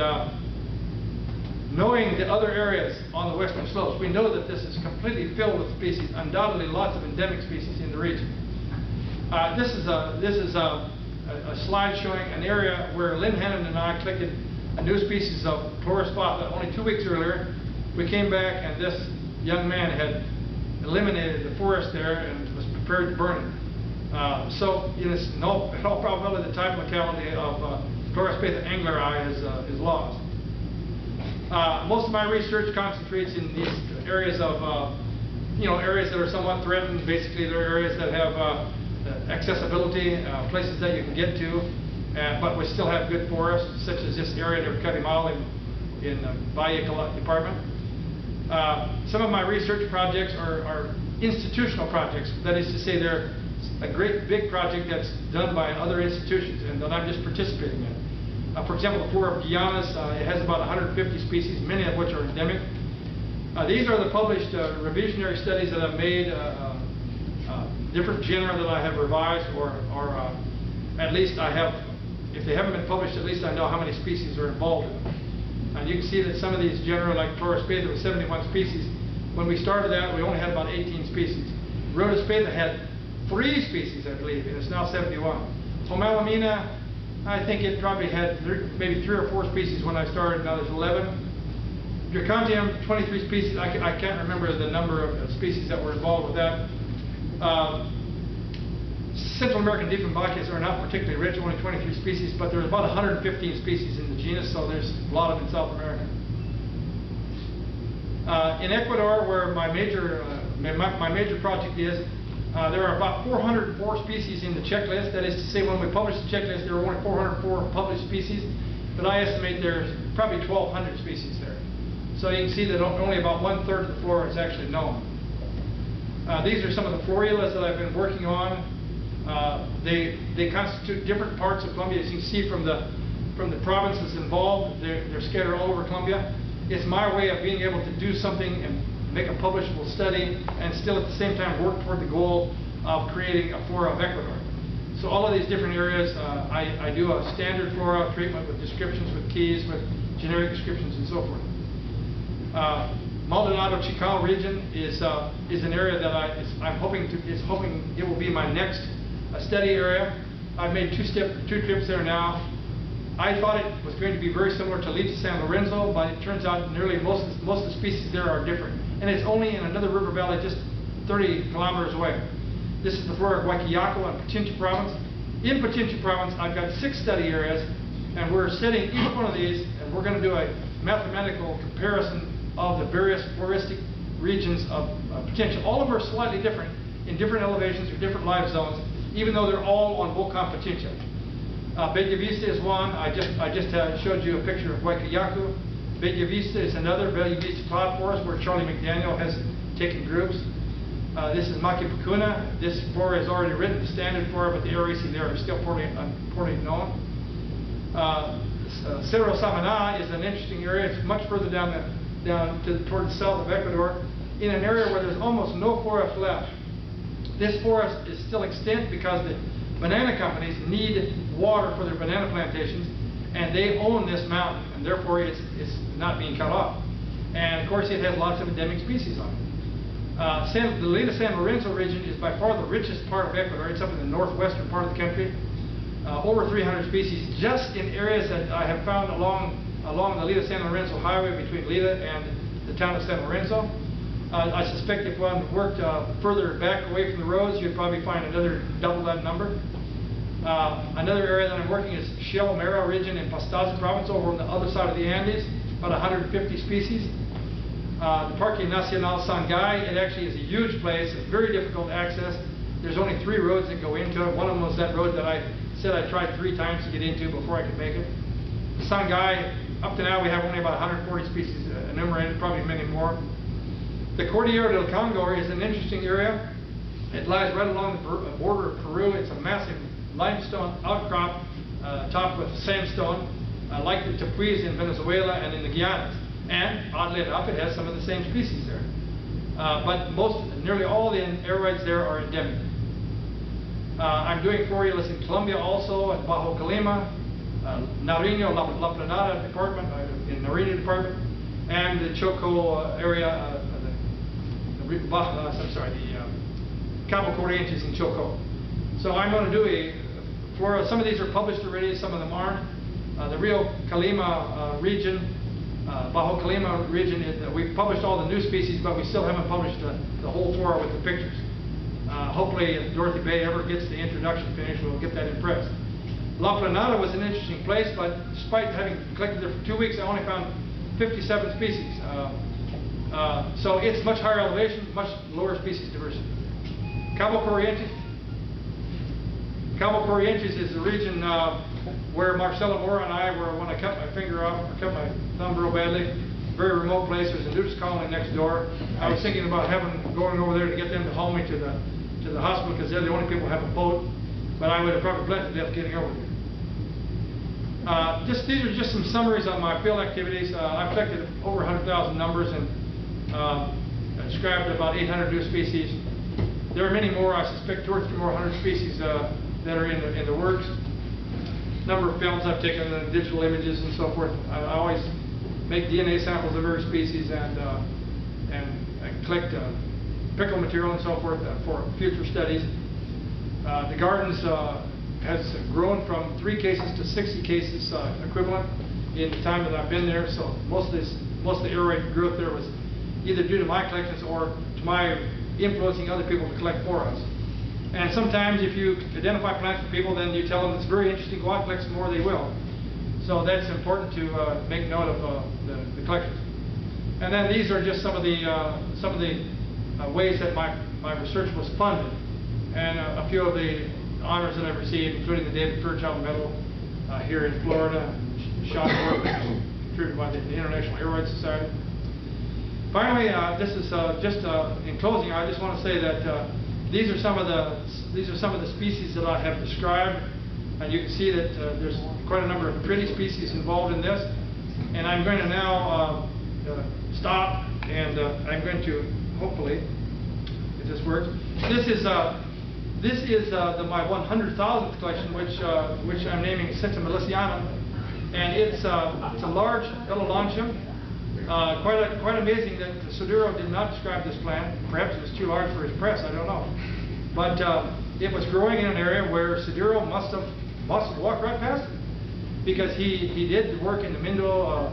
knowing the other areas on the western slopes, we know that this is completely filled with species, undoubtedly lots of endemic species in the region. This is a slide showing an area where Lynn Hannon and I collected a new species of Chlorophylla only 2 weeks earlier. We came back, and this young man had eliminated the forest there and was prepared to burn it. So in all probability, the type locality of Chlorophylla angleri is lost. Most of my research concentrates in these areas of, areas that are somewhat threatened. Basically, they're areas that have accessibility, places that you can get to, but we still have good forests, such as this area near Catimal in Valle Department. Some of my research projects are institutional projects. That is to say, they're a great big project that's done by other institutions and that I'm just participating in. For example, the Flora of Guianas, it has about 150 species, many of which are endemic. These are the published revisionary studies that I've made, different genera that I have revised, or at least I have, if they haven't been published, at least I know how many species are involved in them. And you can see that some of these genera, like Chlorophylla, with 71 species. When we started that, we only had about 18 species. Rhodospatha had 3 species, I believe, and it's now 71. Homalamina, I think it probably had maybe 3 or 4 species when I started. Now there's 11. Dracontium, 23 species. I can't remember the number of species that were involved with that. Central American Dieffenbachs are not particularly rich, only 23 species, but there's about 115 species in the genus, so there's a lot of in South America. In Ecuador, where my major project is, there are about 404 species in the checklist. That is to say, when we published the checklist, there were only 404 published species, but I estimate there's probably 1,200 species there. So you can see that only about 1/3 of the flora is actually known. These are some of the florulas that I've been working on. They constitute different parts of Colombia. As you can see from the provinces involved, they're scattered all over Colombia. It's my way of being able to do something and make a publishable study, and still at the same time work toward the goal of creating a flora of Ecuador. So all of these different areas, I do a standard flora treatment with descriptions, with keys, with generic descriptions, and so forth. Maldonado Chical region is an area that I'm hoping it will be my next study area. I've made two trips there now. I thought it was going to be very similar to Lita San Lorenzo, but it turns out nearly most of the species there are different. And it's only in another river valley just 30 kilometers away. This is the flora of Guayaquil in Pichincha province. In Pichincha province, I've got 6 study areas, and we're studying each one of these, and we're going to do a mathematical comparison of the various floristic regions of Pichincha. All of them are slightly different in different elevations or different life zones, even though they're all on Volcan Pichincha. Bellavista is one. I just showed you a picture of Guayaquil. Bellavista is another. Bellavista cloud forest where Charlie McDaniel has taken groups. This is Maquipacuna. This flora is already written, the standard flora, but the areas there are still poorly known. Cerro Samana is an interesting area. It's much further down towards the south of Ecuador, in an area where there's almost no forest left. This forest is still extinct because the banana companies need water for their banana plantations, and they own this mountain, and therefore it's not being cut off. And of course it has lots of endemic species on it. The Lita San Lorenzo region is by far the richest part of Ecuador. It's up in the northwestern part of the country. Over 300 species just in areas that I have found along the Lita San Lorenzo highway between Lita and the town of San Lorenzo. I suspect if one worked further back away from the roads, you'd probably find another double that number. Another area that I'm working is Shell Mera region in Pastaza province over on the other side of the Andes, about 150 species. The Parque Nacional Sangay, it actually is a huge place. It's very difficult to access. There's only 3 roads that go into it. One of them was that road that I said I tried 3 times to get into before I could make it. Sangay, up to now we have only about 140 species enumerated, probably many more. The Cordillera del Congo is an interesting area. It lies right along the border of Peru. It's a massive limestone outcrop topped with sandstone, like the Tepuis in Venezuela and in the Guianas. And oddly enough, it has some of the same species there. But nearly all the aroids there are endemic. I'm doing florulus in Colombia also, at Bajo Calima, Nariño, La Planada department, in Nariño department, and the Choco area, the Cabo Corrientes in Choco. So I'm going to do a flora. Some of these are published already, some of them aren't. The Rio Calima region, Bajo Calima region, we've published all the new species, but we still haven't published the whole flora with the pictures. Hopefully, if Dorothy Bay ever gets the introduction finished, we'll get that impressed. La Planada was an interesting place, but despite having collected there for 2 weeks, I only found 57 species. So it's much higher elevation, much lower species diversity. Cabo Corrientes. Cabo Corrientes is the region where Marcelo Mora and I were when I cut my finger off, or cut my thumb real badly. Very remote place. There's a nudist colony next door. I was thinking about going over there to get them to haul me to the hospital because they're the only people who have a boat. But I would have probably bled to death getting over there. These are just some summaries on my field activities. I've collected over 100,000 numbers and described about 800 new species. There are many more. I suspect 2 or 3 more hundred species that are in the works. Number of films I've taken, and digital images and so forth. I always make DNA samples of every species and collect pickle material and so forth for future studies. The gardens has grown from 3 cases to 60 cases equivalent in the time that I've been there. So most of the aroid growth there was either due to my collections or to my influencing other people to collect for us. And sometimes if you identify plants for people, then you tell them it's very interesting, go out and collect some more, they will. So that's important to make note of the collections. And then these are just some of the ways that my research was funded, and a few of the honors that I've received, including the David Fairchild Medal here in Florida, shot work contributed by the International Aroid Society. Finally, this is just in closing. I just want to say that these are some of the species that I have described, and you can see that there's quite a number of pretty species involved in this. And I'm going to now stop, and I'm going to hopefully, if this works. This is my 100,000th collection, which I'm naming Centimiliciana, and it's a large Elolontium. Quite amazing that Sodero did not describe this plant. Perhaps it was too large for his press, I don't know. But it was growing in an area where Sodero must have walked right past it. because he did work in the Mindo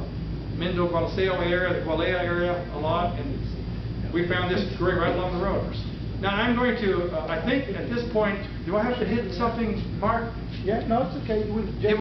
Gualaceo area, the Gualea area a lot, and we found this growing right along the road. Now I'm going to, I think at this point, do I have to hit something, Mark? Yeah, no, it's okay.